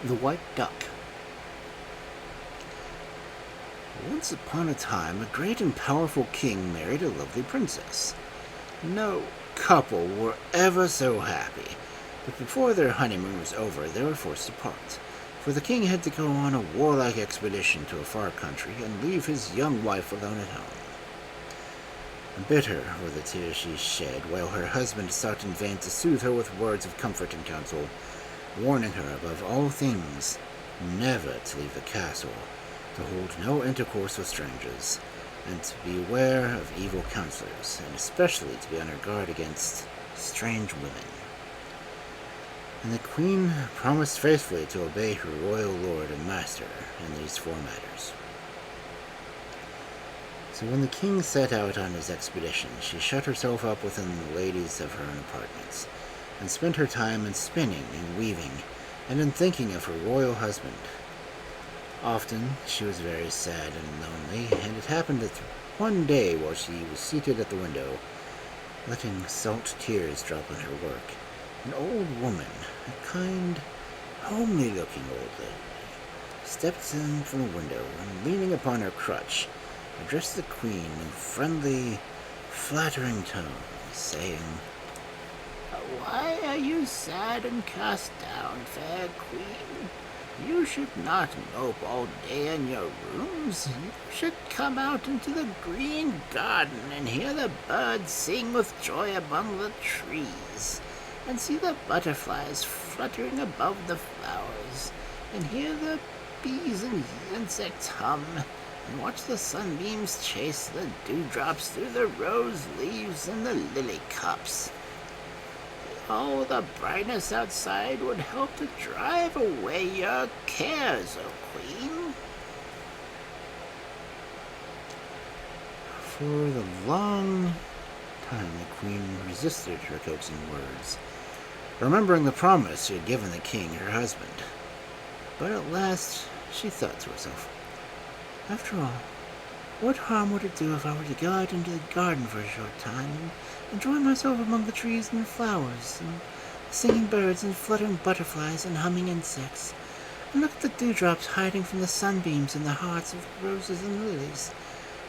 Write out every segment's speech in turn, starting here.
The White Duck. Once upon a time, a great and powerful king married a lovely princess. No couple were ever so happy, but before their honeymoon was over, they were forced to part. For the king had to go on a warlike expedition to a far country and leave his young wife alone at home. Bitter were the tears she shed, while her husband sought in vain to soothe her with words of comfort and counsel, warning her above all things never to leave the castle, to hold no intercourse with strangers, and to beware of evil counselors, and especially to be on her guard against strange women. And the queen promised faithfully to obey her royal lord and master in these four matters. So when the king set out on his expedition, she shut herself up within the ladies of her own apartments, and spent her time in spinning and weaving, and in thinking of her royal husband. Often she was very sad and lonely, and it happened that one day while she was seated at the window, letting salt tears drop on her work, an old woman, a kind, homely-looking old lady, stepped in from the window and, leaning upon her crutch, addressed the queen in friendly, flattering tones, saying, "Why are you sad and cast down, fair queen? You should not mope all day in your rooms. You should come out into the green garden and hear the birds sing with joy among the trees, and see the butterflies fluttering above the flowers, and hear the bees and insects hum, and watch the sunbeams chase the dewdrops through the rose leaves and the lily cups. Oh, the brightness outside would help to drive away your cares, O Queen." For the long time the queen resisted her coaxing words, remembering the promise she had given the king, her husband. But at last she thought to herself, "After all, what harm would it do if I were to go out into the garden for a short time and enjoy myself among the trees and the flowers, and the singing birds and fluttering butterflies and humming insects, and look at the dewdrops hiding from the sunbeams in the hearts of the roses and lilies,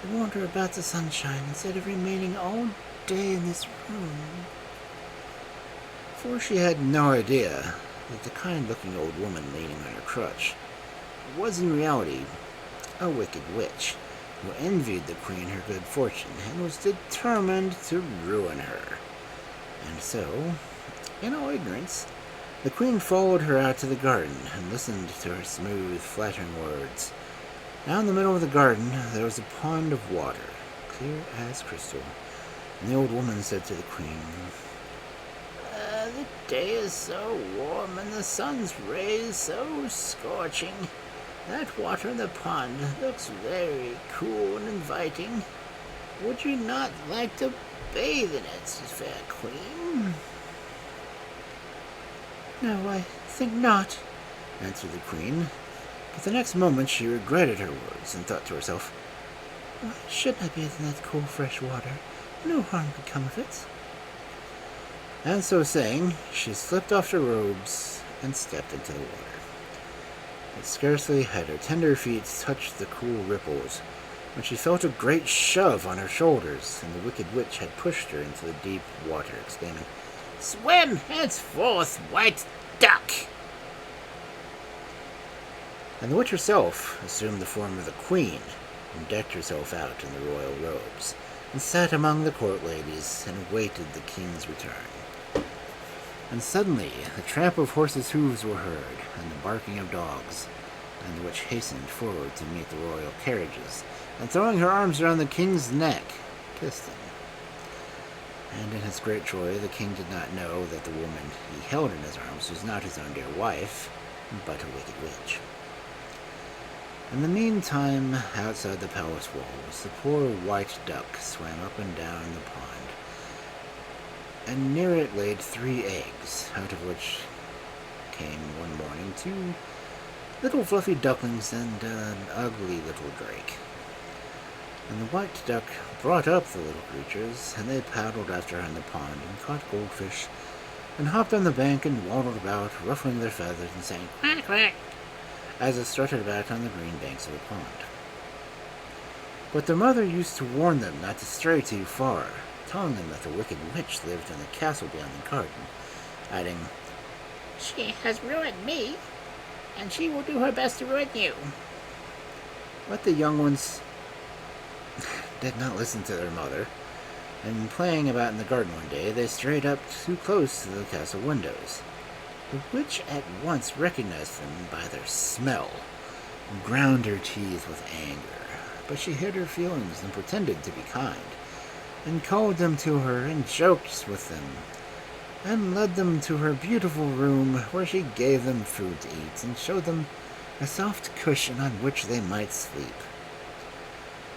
and wander about the sunshine instead of remaining all day in this room?" For she had no idea that the kind-looking old woman leaning on her crutch was in reality a wicked witch, who envied the queen her good fortune and was determined to ruin her. And so, in all ignorance, the queen followed her out to the garden and listened to her smooth, flattering words. Now in the middle of the garden there was a pond of water, clear as crystal, and the old woman said to the queen, "The day is so warm and the sun's rays so scorching. That water in the pond looks very cool and inviting. Would you not like to bathe in it, fair queen?" "No, I think not," answered the queen. But the next moment she regretted her words and thought to herself, "Why shouldn't I bathe in that cool, fresh water? No harm could come of it." And so saying, she slipped off her robes and stepped into the water. But scarcely had her tender feet touched the cool ripples when she felt a great shove on her shoulders, and the wicked witch had pushed her into the deep water, exclaiming, "Swim henceforth, white duck!" And the witch herself assumed the form of the queen, and decked herself out in the royal robes, and sat among the court ladies and awaited the king's return. And suddenly the tramp of horses' hooves were heard, and the barking of dogs, and the witch hastened forward to meet the royal carriages, and throwing her arms around the king's neck, kissed him. And in his great joy the king did not know that the woman he held in his arms was not his own dear wife, but a wicked witch. In the meantime, outside the palace walls, the poor white duck swam up and down the pond, and near it laid 3 eggs, out of which came one morning 2 little fluffy ducklings and an ugly little drake. And the white duck brought up the little creatures, and they paddled after her in the pond and caught goldfish and hopped on the bank and waddled about, ruffling their feathers and saying quack quack as it strutted about on the green banks of the pond. But their mother used to warn them not to stray too far, telling them that the wicked witch lived in the castle beyond the garden, adding, "She has ruined me, and she will do her best to ruin you." But the young ones did not listen to their mother, and playing about in the garden one day, they strayed up too close to the castle windows. The witch at once recognized them by their smell, and ground her teeth with anger. But she hid her feelings and pretended to be kind, and called them to her and joked with them, and led them to her beautiful room, where she gave them food to eat and showed them a soft cushion on which they might sleep.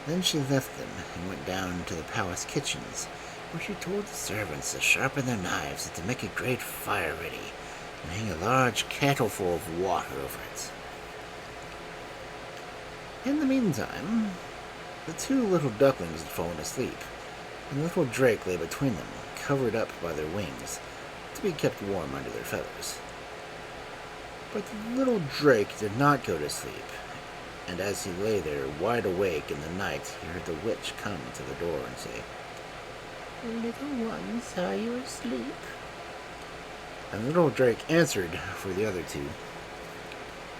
Then she left them and went down to the palace kitchens, where she told the servants to sharpen their knives and to make a great fire ready, and hang a large kettle full of water over it. In the meantime, the two little ducklings had fallen asleep, and the little drake lay between them, covered up by their wings, to be kept warm under their feathers. But the little drake did not go to sleep, and as he lay there wide awake in the night, he heard the witch come to the door and say, "Little ones, are you asleep?" And the little drake answered for the other two,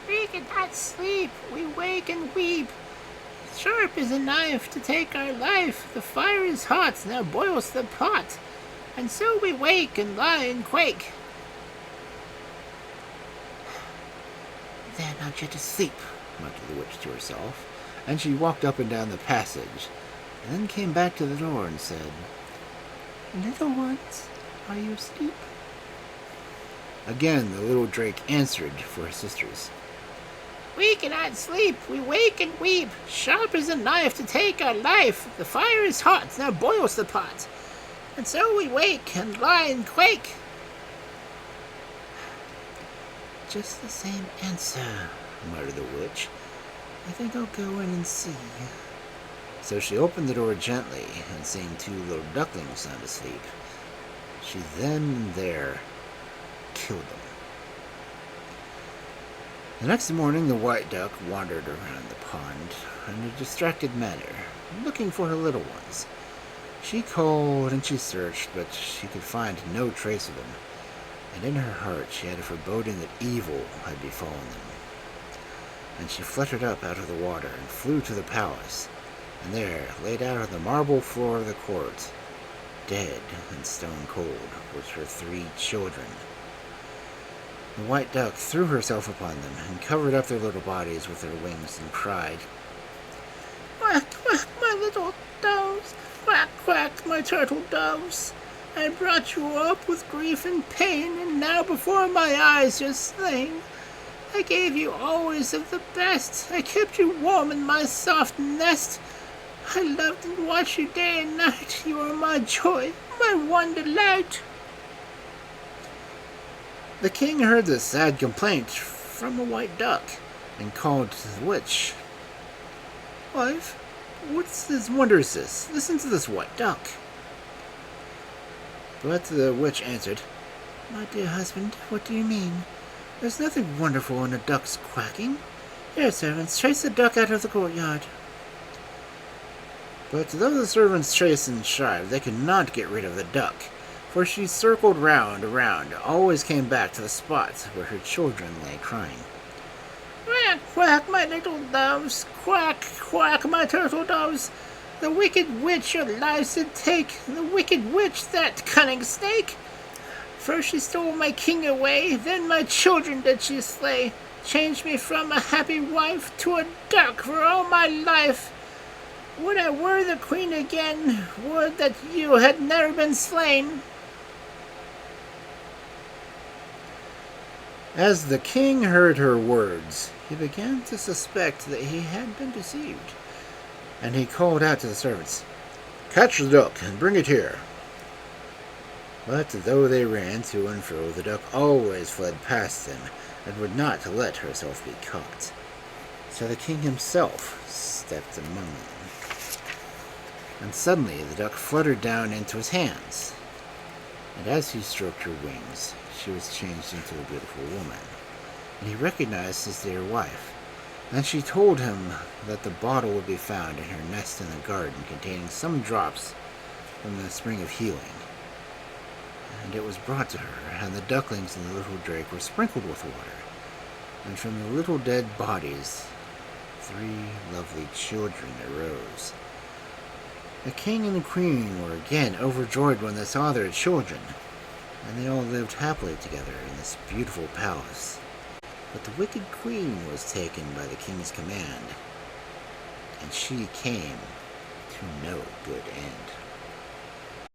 "We cannot sleep, we wake and weep. Sharp is a knife to take our life, the fire is hot, now boils the pot, and so we wake and lie and quake." "They're not yet asleep," muttered the witch to herself, and she walked up and down the passage, and then came back to the door and said, "Little ones, are you asleep?" Again the little drake answered for his sisters, "We cannot sleep, we wake and weep. Sharp is a knife to take our life, the fire is hot, now boils the pot, and so we wake and lie and quake." "Just the same answer," muttered the witch. "I think I'll go in and see." So she opened the door gently, and seeing two little ducklings sound asleep, she then and there killed them. The next morning the white duck wandered around the pond in a distracted manner, looking for her little ones. She called and she searched, but she could find no trace of them, and in her heart she had a foreboding that evil had befallen them. And she fluttered up out of the water and flew to the palace, and there, laid out on the marble floor of the court, dead and stone cold, was her 3 children. The white duck threw herself upon them and covered up their little bodies with her wings and cried, "Quack, quack, my little doves! Quack, quack, my turtle doves! I brought you up with grief and pain, and now before my eyes you're slain. I gave you always of the best, I kept you warm in my soft nest. I loved and watched you day and night, you are my joy, my one delight." The king heard this sad complaint from the white duck, and called to the witch, "Wife, what wonder is this? Listen to this white duck." But the witch answered, "My dear husband, what do you mean? There's nothing wonderful in a duck's quacking. Here, servants, chase the duck out of the courtyard." But though the servants chased and strived, they could not get rid of the duck, for she circled round and round, always came back to the spot where her children lay crying. "Quack, quack, my little doves! Quack, quack, my turtle doves! The wicked witch your lives did take, the wicked witch, that cunning snake! First she stole my king away, then my children did she slay, changed me from a happy wife to a duck for all my life. Would I were the queen again, would that you had never been slain." As the king heard her words, he began to suspect that he had been deceived, and he called out to the servants, "Catch the duck and bring it here." But though they ran to and fro, the duck always fled past them, and would not let herself be caught. So the king himself stepped among them, and suddenly the duck fluttered down into his hands. and as he stroked her wings, she was changed into a beautiful woman, and he recognized his dear wife. And she told him that the bottle would be found in her nest in the garden containing some drops from the spring of healing. And it was brought to her, and the ducklings and the little drake were sprinkled with water. And from the little dead bodies, 3 lovely children arose. The king and the queen were again overjoyed when they saw their children, and they all lived happily together in this beautiful palace. But the wicked queen was taken by the king's command, and she came to no good end.